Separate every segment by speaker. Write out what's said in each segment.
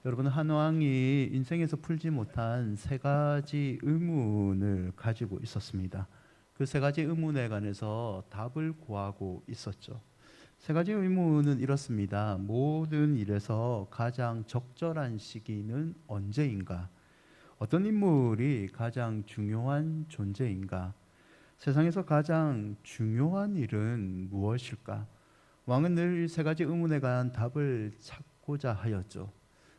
Speaker 1: 여러분, 한 왕이 인생에서 풀지 못한 세 가지 의문을 가지고 있었습니다. 그 세 가지 의문에 관해서 답을 구하고 있었죠. 세 가지 의문은 이렇습니다. 모든 일에서 가장 적절한 시기는 언제인가? 어떤 인물이 가장 중요한 존재인가? 세상에서 가장 중요한 일은 무엇일까? 왕은 늘 세 가지 의문에 관한 답을 찾고자 하였죠.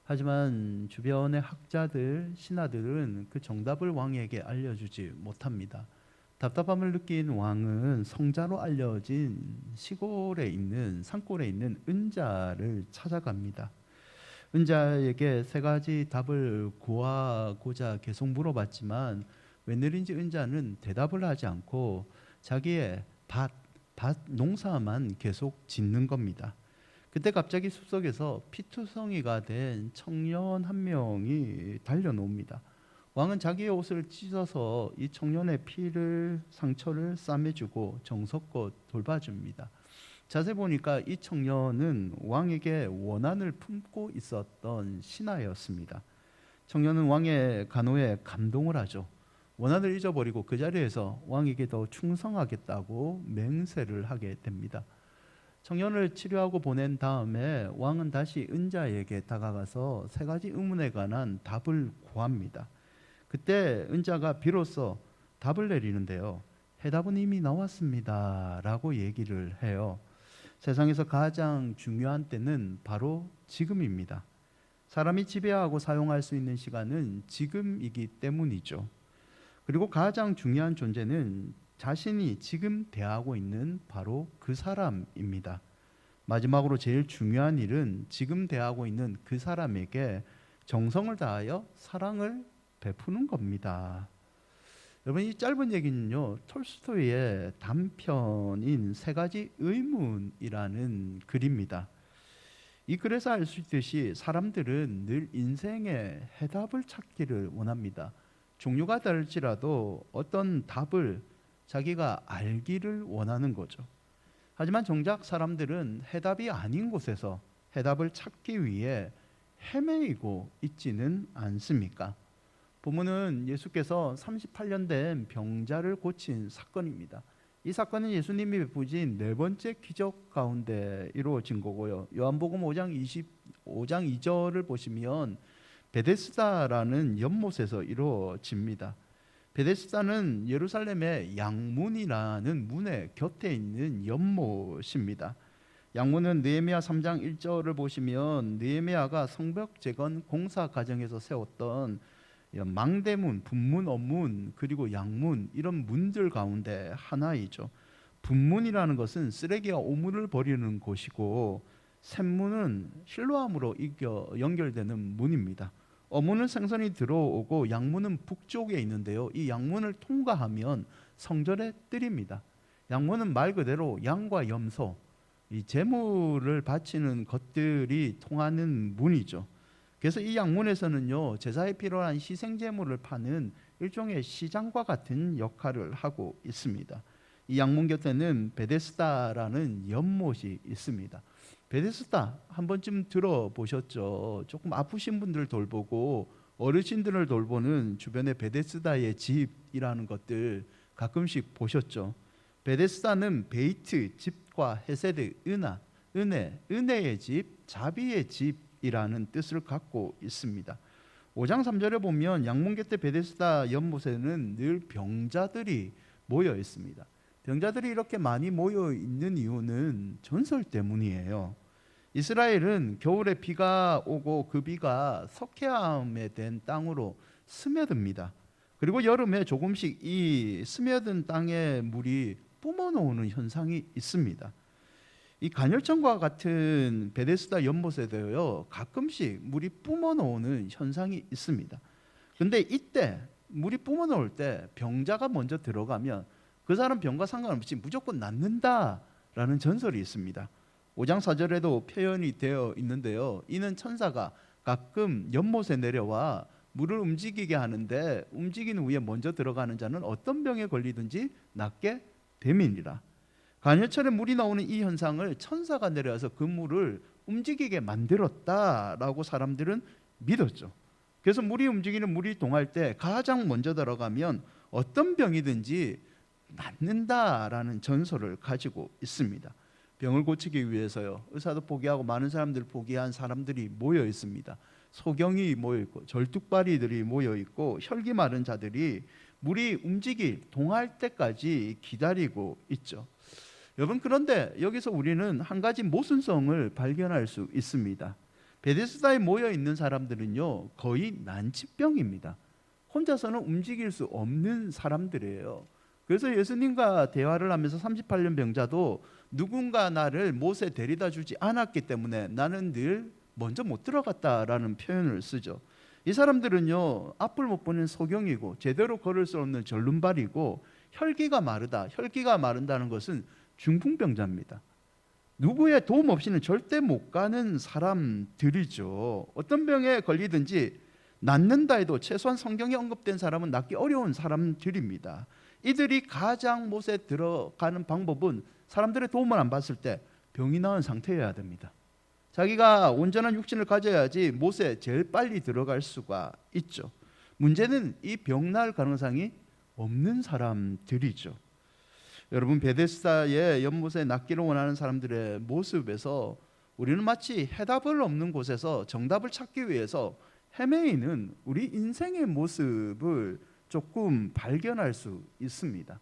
Speaker 1: 하지만 주변의 학자들, 신하들은 그 정답을 왕에게 알려주지 못합니다. 답답함을 느낀 왕은 성자로 알려진 시골에 있는 산골에 있는 은자를 찾아갑니다. 은자에게 세 가지 답을 구하고자 계속 물어봤지만 웬일인지 은자는 대답을 하지 않고 자기의 밭 농사만 계속 짓는 겁니다. 그때 갑자기 숲속에서 피투성이가 된 청년 한 명이 달려놉니다. 왕은 자기의 옷을 찢어서 이 청년의 상처를 싸매주고 정성껏 돌봐줍니다. 자세히 보니까 이 청년은 왕에게 원한을 품고 있었던 신하였습니다. 청년은 왕의 간호에 감동을 하죠. 원한을 잊어버리고 그 자리에서 왕에게 더 충성하겠다고 맹세를 하게 됩니다. 청년을 치료하고 보낸 다음에 왕은 다시 은자에게 다가가서 세 가지 의문에 관한 답을 구합니다. 그때 은자가 비로소 답을 내리는데요. 해답은 이미 나왔습니다 라고 얘기를 해요. 세상에서 가장 중요한 때는 바로 지금입니다. 사람이 지배하고 사용할 수 있는 시간은 지금이기 때문이죠. 그리고 가장 중요한 존재는 자신이 지금 대하고 있는 바로 그 사람입니다. 마지막으로 제일 중요한 일은 지금 대하고 있는 그 사람에게 정성을 다하여 사랑을 베푸는 겁니다. 여러분, 이 짧은 얘기는요, 톨스토이의 단편인 세 가지 의문이라는 글입니다. 이 글에서 알 수 있듯이 사람들은 늘 인생의 해답을 찾기를 원합니다. 종류가 다를지라도 어떤 답을 자기가 알기를 원하는 거죠. 하지만 정작 사람들은 해답이 아닌 곳에서 해답을 찾기 위해 헤매이고 있지는 않습니까? 본문은 예수께서 38년 된 병자를 고친 사건입니다. 이 사건은 예수님이 베푸신 네 번째 기적 가운데 이루어진 거고요. 요한복음 5장 2절을 보시면 베데스다라는 연못에서 이루어집니다. 베데스다는 예루살렘의 양문이라는 문의 곁에 있는 연못입니다. 양문은 느헤미야 3장 1절을 보시면 느헤미야가 성벽 재건 공사 과정에서 세웠던 망대문, 분문, 업문, 그리고 양문, 이런 문들 가운데 하나이죠. 분문이라는 것은 쓰레기와 오물을 버리는 곳이고, 샘문은 실로암으로 연결되는 문입니다. 어문은 생선이 들어오고 양문은 북쪽에 있는데요. 이 양문을 통과하면 성전의 뜰입니다. 양문은 말 그대로 양과 염소, 이 제물을 바치는 것들이 통하는 문이죠. 그래서 이 양문에서는요, 제사에 필요한 희생 제물을 파는 일종의 시장과 같은 역할을 하고 있습니다. 이 양문 곁에는 베데스다라는 연못이 있습니다. 베데스다 한 번쯤 들어보셨죠? 조금 아프신 분들 돌보고 어르신들을 돌보는 주변의 베데스다의 집이라는 것들 가끔씩 보셨죠? 베데스다는 베이트, 집과 헤세드, 은혜의 집, 자비의 집이라는 뜻을 갖고 있습니다. 5장 3절에 보면 양문 곁에 베데스다 연못에는 늘 병자들이 모여 있습니다. 병자들이 이렇게 많이 모여 있는 이유는 전설 때문이에요. 이스라엘은 겨울에 비가 오고 그 비가 석회암에 된 땅으로 스며듭니다. 그리고 여름에 조금씩 이 스며든 땅의 물이 뿜어놓는 현상이 있습니다. 이 간헐천과 같은 베데스다 연못에도요, 가끔씩 물이 뿜어놓는 현상이 있습니다. 근데 이때 물이 뿜어놓을 때 병자가 먼저 들어가면 그 사람 병과 상관없이 무조건 낫는다라는 전설이 있습니다. 5장 4절에도 표현이 되어 있는데요, 이는 천사가 가끔 연못에 내려와 물을 움직이게 하는데 움직인 후에 먼저 들어가는 자는 어떤 병에 걸리든지 낫게 됨이니라. 간헐천에 물이 나오는 이 현상을 천사가 내려와서 그 물을 움직이게 만들었다라고 사람들은 믿었죠. 그래서 물이 움직이는 물이 동할 때 가장 먼저 들어가면 어떤 병이든지 낫는다라는 전설을 가지고 있습니다. 병을 고치기 위해서요, 의사도 포기하고 많은 사람들 포기한 사람들이 모여 있습니다. 소경이 모여 있고 절뚝발이들이 모여 있고 혈기 마른 자들이 물이 움직일 동할 때까지 기다리고 있죠. 여러분, 그런데 여기서 우리는 한 가지 모순성을 발견할 수 있습니다. 베데스다에 모여 있는 사람들은요, 거의 난치병입니다. 혼자서는 움직일 수 없는 사람들이에요. 그래서 예수님과 대화를 하면서 38년 병자도 누군가 나를 못에 데려다 주지 않았기 때문에 나는 늘 먼저 못 들어갔다라는 표현을 쓰죠. 이 사람들은요, 앞을 못 보는 소경이고 제대로 걸을 수 없는 절름발이고 혈기가 마르다. 혈기가 마른다는 것은 중풍병자입니다. 누구의 도움 없이는 절대 못 가는 사람들이죠. 어떤 병에 걸리든지 낫는다 해도 최소한 성경에 언급된 사람은 낫기 어려운 사람들입니다. 이들이 가장 못에 들어가는 방법은 사람들의 도움을 안 받을 때 병이 나은 상태여야 됩니다. 자기가 온전한 육신을 가져야지 못에 제일 빨리 들어갈 수가 있죠. 문제는 이 병 나을 가능성이 없는 사람들이죠. 여러분, 베데스다의 연못에 낫기를 원하는 사람들의 모습에서 우리는 마치 해답을 없는 곳에서 정답을 찾기 위해서 헤매이는 우리 인생의 모습을 조금 발견할 수 있습니다.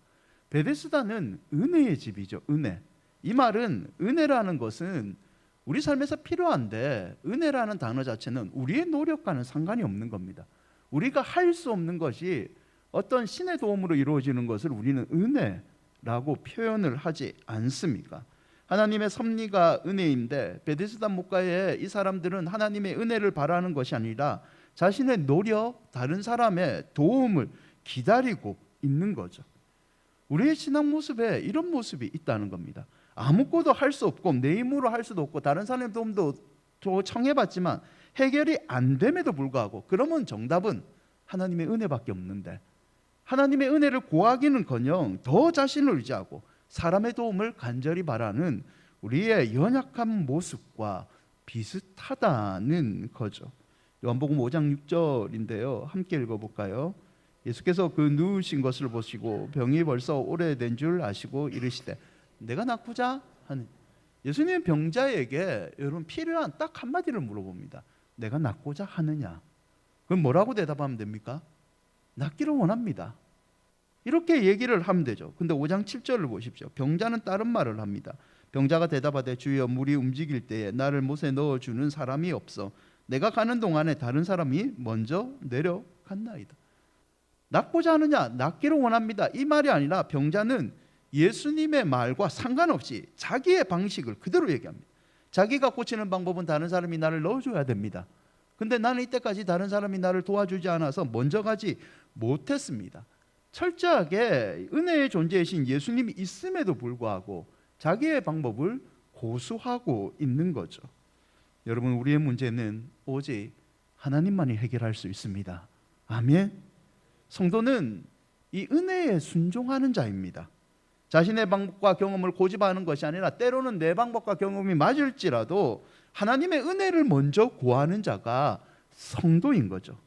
Speaker 1: 베데스다는 은혜의 집이죠. 은혜. 이 말은, 은혜라는 것은 우리 삶에서 필요한데 은혜라는 단어 자체는 우리의 노력과는 상관이 없는 겁니다. 우리가 할 수 없는 것이 어떤 신의 도움으로 이루어지는 것을 우리는 은혜라고 표현을 하지 않습니까? 하나님의 섭리가 은혜인데 베데스다 목가에 이 사람들은 하나님의 은혜를 바라는 것이 아니라 자신의 노력, 다른 사람의 도움을 기다리고 있는 거죠. 우리의 신앙 모습에 이런 모습이 있다는 겁니다. 아무것도 할 수 없고 내 힘으로 할 수도 없고 다른 사람의 도움도 청해봤지만 해결이 안 됨에도 불구하고, 그러면 정답은 하나님의 은혜밖에 없는데 하나님의 은혜를 구하기는커녕 더 자신을 의지하고 사람의 도움을 간절히 바라는 우리의 연약한 모습과 비슷하다는 거죠. 요한복음 5장 6절인데요. 함께 읽어볼까요? 예수께서 그 누우신 것을 보시고 병이 벌써 오래된 줄 아시고 이르시되 내가 낫고자 하는. 예수님은 병자에게 여러분 필요한 딱 한마디를 물어봅니다. 내가 낫고자 하느냐? 그럼 뭐라고 대답하면 됩니까? 낫기를 원합니다. 이렇게 얘기를 하면 되죠. 근데 5장 7절을 보십시오. 병자는 다른 말을 합니다. 병자가 대답하되 주여 물이 움직일 때에 나를 못에 넣어주는 사람이 없어 내가 가는 동안에 다른 사람이 먼저 내려갔나이다. 낫고자 하느냐? 낫기를 원합니다. 이 말이 아니라 병자는 예수님의 말과 상관없이 자기의 방식을 그대로 얘기합니다. 자기가 고치는 방법은 다른 사람이 나를 넣어줘야 됩니다. 근데 나는 이때까지 다른 사람이 나를 도와주지 않아서 먼저 가지 못했습니다. 철저하게 은혜의 존재이신 예수님이 있음에도 불구하고 자기의 방법을 고수하고 있는 거죠. 여러분, 우리의 문제는 오직 하나님만이 해결할 수 있습니다. 아멘. 성도는 이 은혜에 순종하는 자입니다. 자신의 방법과 경험을 고집하는 것이 아니라 때로는 내 방법과 경험이 맞을지라도 하나님의 은혜를 먼저 구하는 자가 성도인 거죠.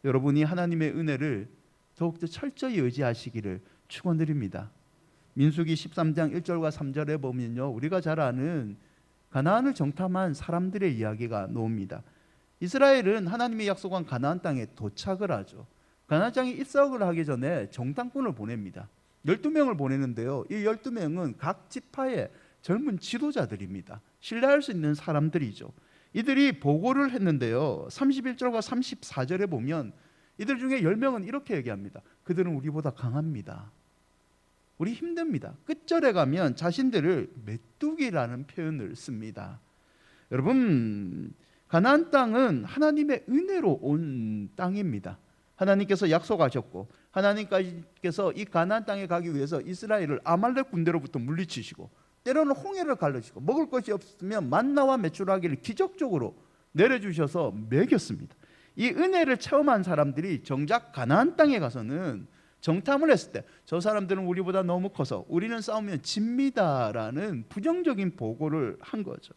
Speaker 1: 여러분이 하나님의 은혜를 더욱더 철저히 의지하시기를 축원드립니다. 민수기 13장 1절과 3절에 보면요, 우리가 잘 아는 가나안을 정탐한 사람들의 이야기가 나옵니다. 이스라엘은 하나님의 약속한 가나안 땅에 도착을 하죠. 가나안 땅에 입성을 하기 전에 정탐꾼을 보냅니다. 12명을 보내는데요, 이 12명은 각 지파의 젊은 지도자들입니다. 신뢰할 수 있는 사람들이죠. 이들이 보고를 했는데요, 31절과 34절에 보면 이들 중에 10명은 이렇게 얘기합니다. 그들은 우리보다 강합니다. 우리 힘듭니다. 끝절에 가면 자신들을 메뚜기라는 표현을 씁니다. 여러분, 가나안 땅은 하나님의 은혜로 온 땅입니다. 하나님께서 약속하셨고 하나님께서 이 가나안 땅에 가기 위해서 이스라엘을 아말렉 군대로부터 물리치시고 때로는 홍해를 갈라주시고 먹을 것이 없으면 만나와 메추라기를 기적적으로 내려주셔서 먹였습니다. 이 은혜를 체험한 사람들이 정작 가나안 땅에 가서는 정탐을 했을 때 저 사람들은 우리보다 너무 커서 우리는 싸우면 집니다라는 부정적인 보고를 한 거죠.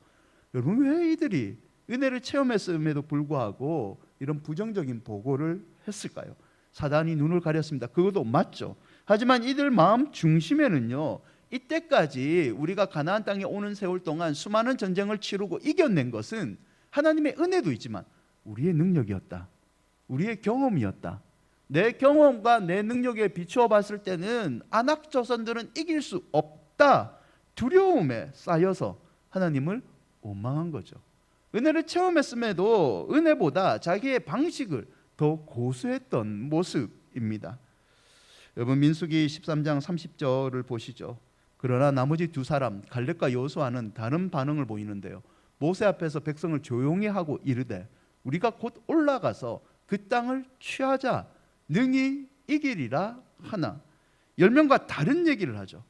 Speaker 1: 여러분, 왜 이들이 은혜를 체험했음에도 불구하고 이런 부정적인 보고를 했을까요? 사단이 눈을 가렸습니다. 그것도 맞죠. 하지만 이들 마음 중심에는요, 이때까지 우리가 가나안 땅에 오는 세월 동안 수많은 전쟁을 치르고 이겨낸 것은 하나님의 은혜도 있지만 우리의 능력이었다. 우리의 경험이었다. 내 경험과 내 능력에 비추어 봤을 때는 아낙 조선들은 이길 수 없다. 두려움에 쌓여서 하나님을 원망한 거죠. 은혜를 체험했음에도 은혜보다 자기의 방식을 더 고수했던 모습입니다. 여러분, 민수기 13장 30절을 보시죠. 그러나 나머지 두 사람 갈렙과 여호수아는 다른 반응을 보이는데요. 모세 앞에서 백성을 조용히 하고 이르되 우리가 곧 올라가서 그 땅을 취하자 능히 이기리라 하나. 10명과 다른 얘기를 하죠.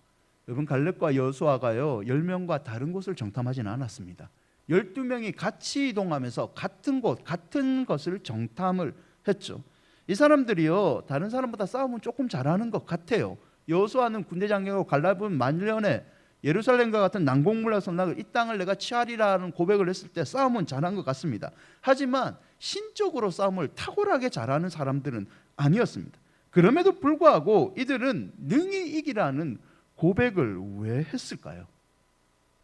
Speaker 1: 여러분, 갈렙과 여호수아가요 10명과 다른 곳을 정탐하지는 않았습니다. 12명이 같이 이동하면서 같은 곳, 같은 것을 정탐을 했죠. 이 사람들이요 다른 사람보다 싸움은 조금 잘하는 것 같아요. 여호수아는 군대 장교고 갈렙은 만년에 예루살렘과 같은 난공불락 선락을 이 땅을 내가 취하리라는 고백을 했을 때 싸움은 잘한 것 같습니다. 하지만 신적으로 싸움을 탁월하게 잘하는 사람들은 아니었습니다. 그럼에도 불구하고 이들은 능히 이기라는 고백을 왜 했을까요?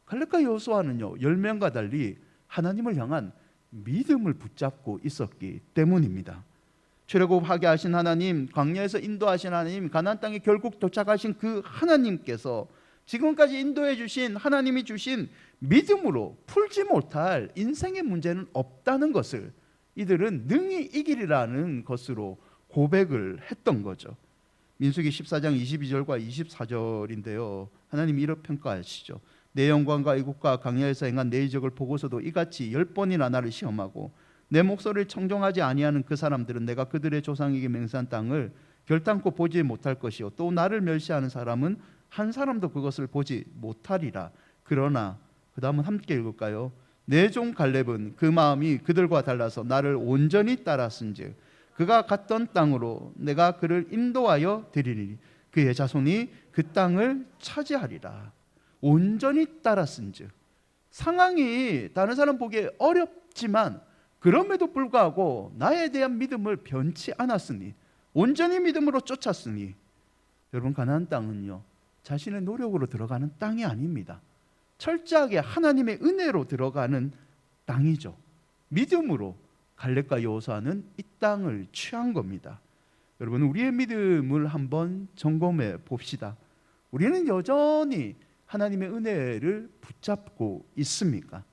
Speaker 1: 갈렙과 여호수아는요 10명과 달리 하나님을 향한 믿음을 붙잡고 있었기 때문입니다. 출애굽하게 하신 하나님, 광야에서 인도하신 하나님, 가나안 땅에 결국 도착하신 그 하나님께서 지금까지 인도해 주신 하나님이 주신 믿음으로 풀지 못할 인생의 문제는 없다는 것을 이들은 능히 이기리라는 것으로 고백을 했던 거죠. 민수기 14장 22절과 24절인데요. 하나님이 이렇게 평가하시죠. 내 영광과 애국과 광야에서 행한 내 이적을 보고서도 이같이 10번이나 나를 시험하고 내 목소리를 청종하지 아니하는 그 사람들은 내가 그들의 조상에게 맹세한 땅을 결단코 보지 못할 것이요 또 나를 멸시하는 사람은 한 사람도 그것을 보지 못하리라. 그러나 그 다음은 함께 읽을까요? 내 종 갈렙은 그 마음이 그들과 달라서 나를 온전히 따랐은즉 그가 갔던 땅으로 내가 그를 인도하여 드리리니 그의 자손이 그 땅을 차지하리라. 온전히 따랐은즉, 상황이 다른 사람 보기에 어렵지만 그럼에도 불구하고 나에 대한 믿음을 변치 않았으니, 온전히 믿음으로 쫓았으니, 여러분 가나안 땅은요 자신의 노력으로 들어가는 땅이 아닙니다. 철저하게 하나님의 은혜로 들어가는 땅이죠. 믿음으로 갈렙과 여호수아는 이 땅을 취한 겁니다. 여러분, 우리의 믿음을 한번 점검해 봅시다. 우리는 여전히 하나님의 은혜를 붙잡고 있습니까?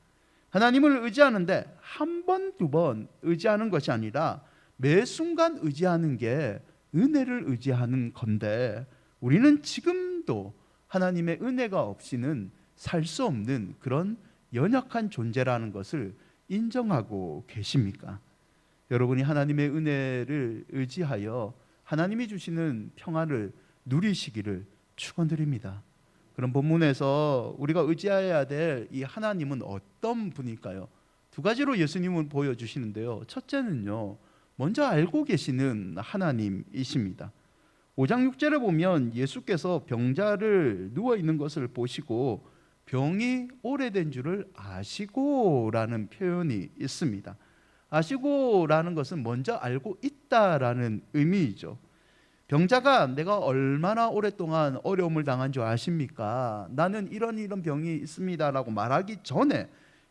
Speaker 1: 하나님을 의지하는데 한 번, 두 번 의지하는 것이 아니라 매 순간 의지하는 게 은혜를 의지하는 건데, 우리는 지금도 하나님의 은혜가 없이는 살 수 없는 그런 연약한 존재라는 것을 인정하고 계십니까? 여러분이 하나님의 은혜를 의지하여 하나님이 주시는 평안을 누리시기를 축원드립니다. 그럼 본문에서 우리가 의지해야 될 이 하나님은 어떤 분일까요? 두 가지로 예수님은 보여주시는데요. 첫째는요, 먼저 알고 계시는 하나님이십니다. 5장 6절에 보면 예수께서 병자를 누워있는 것을 보시고 병이 오래된 줄을 아시고라는 표현이 있습니다. 아시고라는 것은 먼저 알고 있다라는 의미이죠. 병자가 내가 얼마나 오랫동안 어려움을 당한 줄 아십니까? 나는 이런 병이 있습니다라고 말하기 전에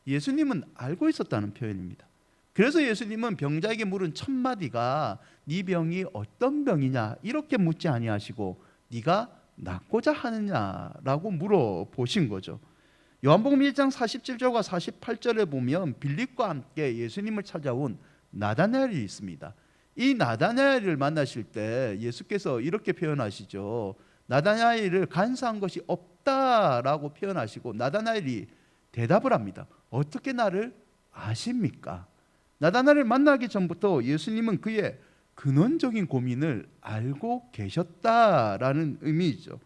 Speaker 1: 예수님은 알고 있었다는 표현입니다. 그래서 예수님은 병자에게 물은 첫 마디가 네 병이 어떤 병이냐 이렇게 묻지 아니하시고 네가 낫고자 하느냐라고 물어보신 거죠. 요한복음 1장 47절과 48절에 보면 빌립과 함께 예수님을 찾아온 나다나엘이 있습니다. 이 나다나엘을 만나실 때 예수께서 이렇게 표현하시죠. 나다나엘을 간사한 것이 없다라고 표현하시고 나다나엘이 대답을 합니다. 어떻게 나를 아십니까? 나다나엘을 만나기 전부터 예수님은 그의 근원적인 고민을 알고 계셨다라는 의미이죠.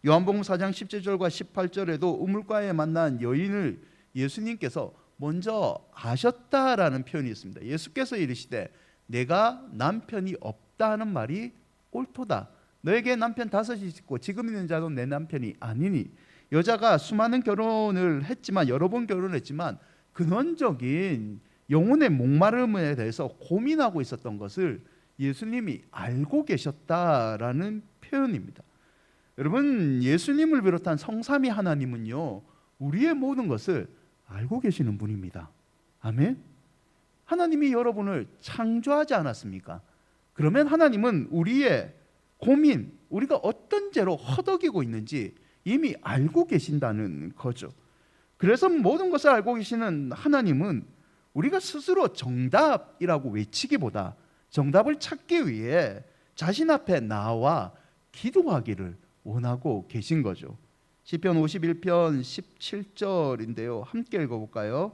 Speaker 1: 요한복음 4장 17절과 18절에도 우물가에 만난 여인을 예수님께서 먼저 아셨다라는 표현이 있습니다. 예수께서 이르시되 내가 남편이 없다는 말이 옳도다. 너에게 남편 5이 있고 지금 있는 자도 내 남편이 아니니. 여자가 수많은 결혼을 했지만 여러 번 결혼했지만 근원적인 영혼의 목마름에 대해서 고민하고 있었던 것을 예수님이 알고 계셨다라는 표현입니다. 여러분, 예수님을 비롯한 성삼위 하나님은요, 우리의 모든 것을 알고 계시는 분입니다. 아멘. 하나님이 여러분을 창조하지 않았습니까? 그러면 하나님은 우리의 고민, 우리가 어떤 죄로 허덕이고 있는지 이미 알고 계신다는 거죠. 그래서 모든 것을 알고 계시는 하나님은 우리가 스스로 정답이라고 외치기보다 정답을 찾기 위해 자신 앞에 나와 기도하기를 원하고 계신 거죠. 시편 51편 17절인데요. 함께 읽어볼까요?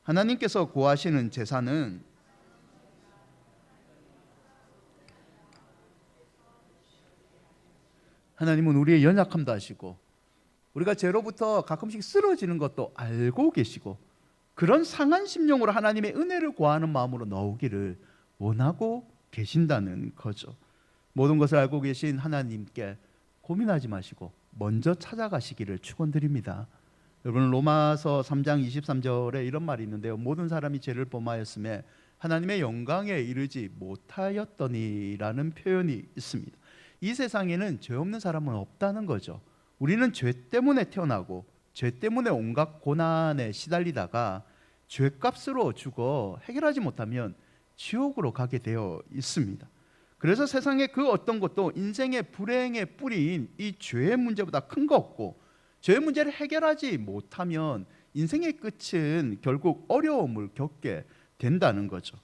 Speaker 1: 하나님께서 구하시는 제사는 하나님은 우리의 연약함도 아시고 우리가 죄로부터 가끔씩 쓰러지는 것도 알고 계시고 그런 상한 심령으로 하나님의 은혜를 구하는 마음으로 나오기를 원하고 계신다는 거죠. 모든 것을 알고 계신 하나님께 고민하지 마시고 먼저 찾아가시기를 축원드립니다. 여러분, 로마서 3장 23절에 이런 말이 있는데요. 모든 사람이 죄를 범하였음에 하나님의 영광에 이르지 못하였더니라는 표현이 있습니다. 이 세상에는 죄 없는 사람은 없다는 거죠. 우리는 죄 때문에 태어나고 죄 때문에 온갖 고난에 시달리다가 죄값으로 죽어 해결하지 못하면 지옥으로 가게 되어 있습니다. 그래서 세상에 그 어떤 것도 인생의 불행의 뿌리인 이 죄의 문제보다 큰 거 없고 죄의 문제를 해결하지 못하면 인생의 끝은 결국 어려움을 겪게 된다는 거죠.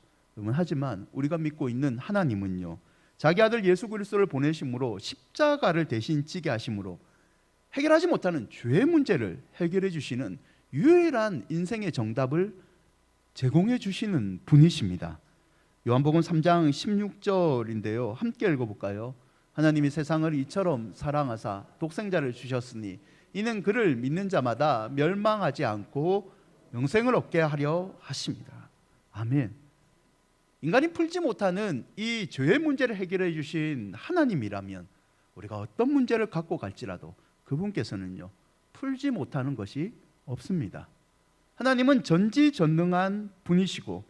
Speaker 1: 하지만 우리가 믿고 있는 하나님은요, 자기 아들 예수 그리스도를 보내심으로 십자가를 대신 지게 하심으로 해결하지 못하는 죄의 문제를 해결해 주시는 유일한 인생의 정답을 제공해 주시는 분이십니다. 요한복음 3장 16절인데요. 함께 읽어볼까요? 하나님이 세상을 이처럼 사랑하사 독생자를 주셨으니 이는 그를 믿는 자마다 멸망하지 않고 영생을 얻게 하려 하십니다. 아멘. 인간이 풀지 못하는 이 죄의 문제를 해결해 주신 하나님이라면 우리가 어떤 문제를 갖고 갈지라도 그분께서는요, 풀지 못하는 것이 없습니다. 하나님은 전지전능한 분이시고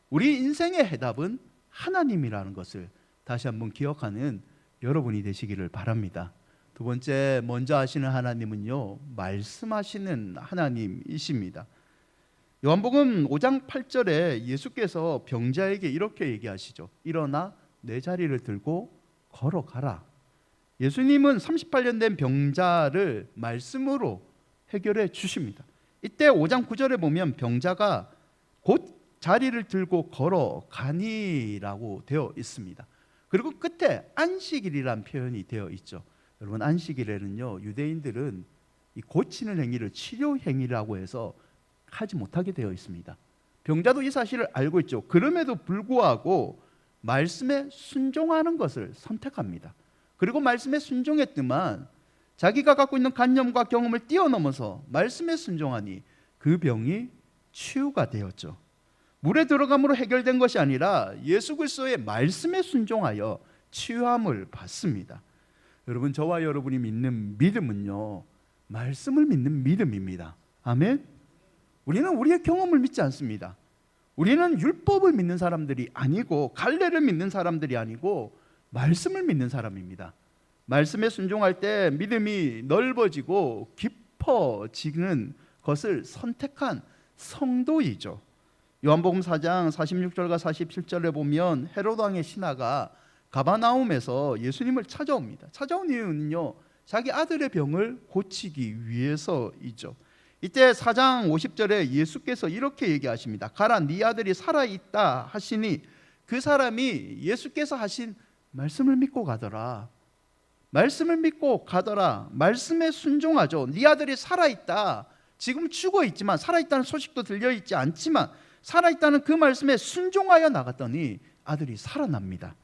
Speaker 1: 우리 인생의 해답은 하나님이라는 것을 다시 한번 기억하는 여러분이 되시기를 바랍니다. 두 번째, 먼저 하시는 하나님은요, 말씀하시는 하나님이십니다. 요한복음 5장 8절에 예수께서 병자에게 이렇게 얘기하시죠. 일어나 내 자리를 들고 걸어가라. 예수님은 38년 된 병자를 말씀으로 해결해 주십니다. 이때 5장 9절에 보면 병자가 곧 자리를 들고 걸어가니라고 되어 있습니다. 그리고 끝에 안식일이란 표현이 되어 있죠. 여러분, 안식일에는요, 유대인들은 이 고치는 행위를 치료 행위라고 해서 하지 못하게 되어 있습니다. 병자도 이 사실을 알고 있죠. 그럼에도 불구하고 말씀에 순종하는 것을 선택합니다. 그리고 말씀에 순종했지만 자기가 갖고 있는 관념과 경험을 뛰어넘어서 말씀에 순종하니 그 병이 치유가 되었죠. 물에 들어감으로 해결된 것이 아니라 예수 그리스도의 말씀에 순종하여 치유함을 받습니다. 여러분, 저와 여러분이 믿는 믿음은요, 말씀을 믿는 믿음입니다. 아멘. 우리는 우리의 경험을 믿지 않습니다. 우리는 율법을 믿는 사람들이 아니고 갈래를 믿는 사람들이 아니고 말씀을 믿는 사람입니다. 말씀에 순종할 때 믿음이 넓어지고 깊어지는 것을 선택한 성도이죠. 요한복음 4장 46절과 47절에 보면 헤롯 왕의 신하가 가버나움에서 예수님을 찾아옵니다. 찾아온 이유는요, 자기 아들의 병을 고치기 위해서이죠. 이때 4장 50절에 예수께서 이렇게 얘기하십니다. 가라, 네 아들이 살아있다 하시니 그 사람이 예수께서 하신 말씀을 믿고 가더라. 말씀을 믿고 가더라. 말씀에 순종하죠. 네 아들이 살아있다. 지금 죽어 있지만, 살아있다는 소식도 들려있지 않지만 살아있다는 그 말씀에 순종하여 나갔더니 아들이 살아납니다.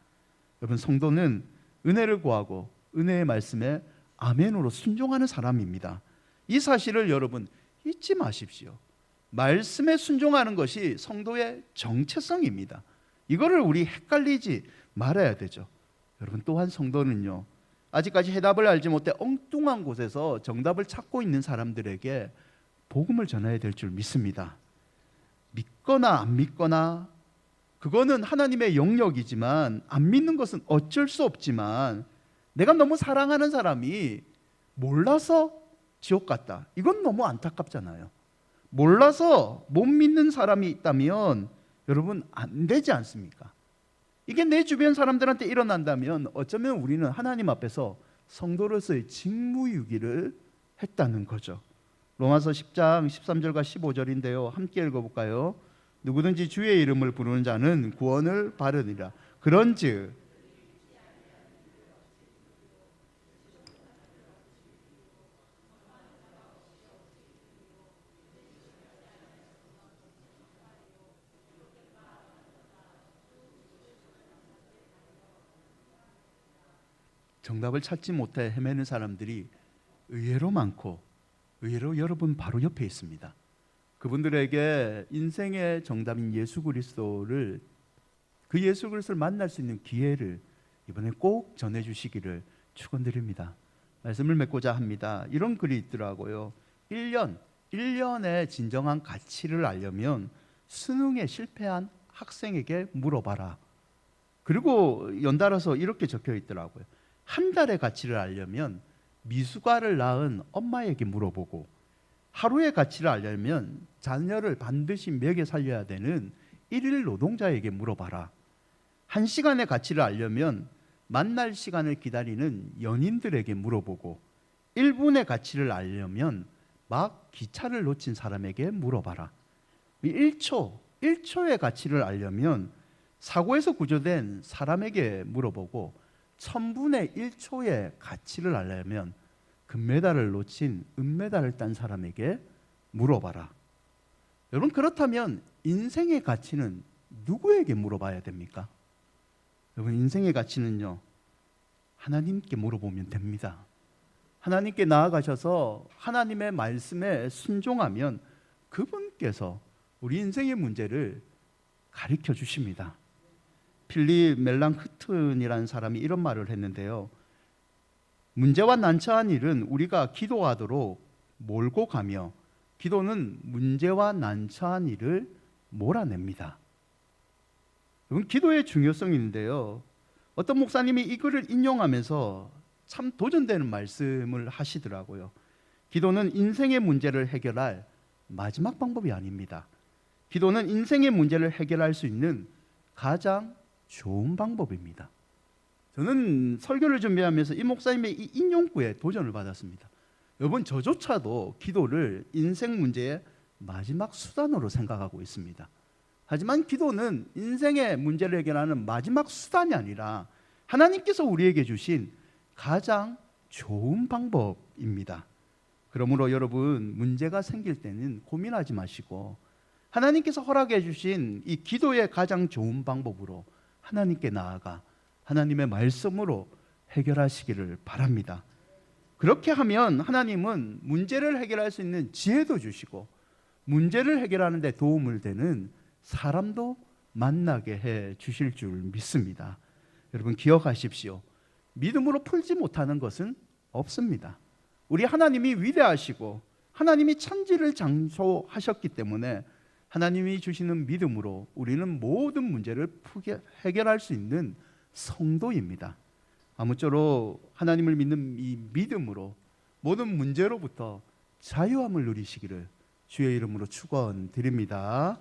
Speaker 1: 여러분, 성도는 은혜를 구하고 은혜의 말씀에 아멘으로 순종하는 사람입니다. 이 사실을 여러분 잊지 마십시오. 말씀에 순종하는 것이 성도의 정체성입니다. 이거를 우리 헷갈리지 말아야 되죠. 여러분, 또한 성도는요, 아직까지 해답을 알지 못해 엉뚱한 곳에서 정답을 찾고 있는 사람들에게 복음을 전해야 될 줄 믿습니다. 믿거나 안 믿거나 그거는 하나님의 영역이지만, 안 믿는 것은 어쩔 수 없지만, 내가 너무 사랑하는 사람이 몰라서 지옥 갔다, 이건 너무 안타깝잖아요. 몰라서 못 믿는 사람이 있다면 여러분 안 되지 않습니까? 이게 내 주변 사람들한테 일어난다면 어쩌면 우리는 하나님 앞에서 성도로서의 직무유기를 했다는 거죠. 로마서 10장 13절과 15절인데요. 함께 읽어볼까요? 누구든지 주의 이름을 부르는 자는 구원을 받으리라. 그런즉 정답을 찾지 못해 헤매는 사람들이 의외로 많고, 의외로 여러분 바로 옆에 있습니다. 그분들에게 인생의 정답인 예수 그리스도를, 그 예수 그리스도를 만날 수 있는 기회를 이번에 꼭 전해주시기를 축원드립니다. 말씀을 맺고자 합니다. 이런 글이 있더라고요. 1년의 진정한 가치를 알려면 수능에 실패한 학생에게 물어봐라. 그리고 연달아서 이렇게 적혀 있더라고요. 한 달의 가치를 알려면 미숙아를 낳은 엄마에게 물어보고, 하루의 가치를 알려면 자녀를 반드시 먹여 살려야 되는 일일 노동자에게 물어봐라. 한 시간의 가치를 알려면 만날 시간을 기다리는 연인들에게 물어보고, 1분의 가치를 알려면 막 기차를 놓친 사람에게 물어봐라. 1초의 가치를 알려면 사고에서 구조된 사람에게 물어보고, 1000분의 1초의 가치를 알려면 금메달을 놓친 은메달을 딴 사람에게 물어봐라. 여러분, 그렇다면 인생의 가치는 누구에게 물어봐야 됩니까? 여러분, 인생의 가치는요, 하나님께 물어보면 됩니다. 하나님께 나아가셔서 하나님의 말씀에 순종하면 그분께서 우리 인생의 문제를 가르쳐 주십니다. 필립 멜랑크튼이라는 사람이 이런 말을 했는데요. 문제와 난처한 일은 우리가 기도하도록 몰고 가며, 기도는 문제와 난처한 일을 몰아냅니다. 여러분, 기도의 중요성이 있는데요. 어떤 목사님이 이 글을 인용하면서 참 도전되는 말씀을 하시더라고요. 기도는 인생의 문제를 해결할 마지막 방법이 아닙니다. 기도는 인생의 문제를 해결할 수 있는 가장 좋은 방법입니다. 저는 설교를 준비하면서 이 목사님의 이 인용구에 도전을 받았습니다. 여러분, 저조차도 기도를 인생 문제의 마지막 수단으로 생각하고 있습니다. 하지만 기도는 인생의 문제를 해결하는 마지막 수단이 아니라 하나님께서 우리에게 주신 가장 좋은 방법입니다. 그러므로 여러분, 문제가 생길 때는 고민하지 마시고 하나님께서 허락해 주신 이 기도의 가장 좋은 방법으로 하나님께 나아가 하나님의 말씀으로 해결하시기를 바랍니다. 그렇게 하면 하나님은 문제를 해결할 수 있는 지혜도 주시고, 문제를 해결하는 데 도움을 되는 사람도 만나게 해 주실 줄 믿습니다. 여러분, 기억하십시오. 믿음으로 풀지 못하는 것은 없습니다. 우리 하나님이 위대하시고 하나님이 천지를 창조하셨기 때문에 하나님이 주시는 믿음으로 우리는 모든 문제를 해결할 수 있는 성도입니다. 아무쪼록 하나님을 믿는 이 믿음으로 모든 문제로부터 자유함을 누리시기를 주의 이름으로 축원드립니다.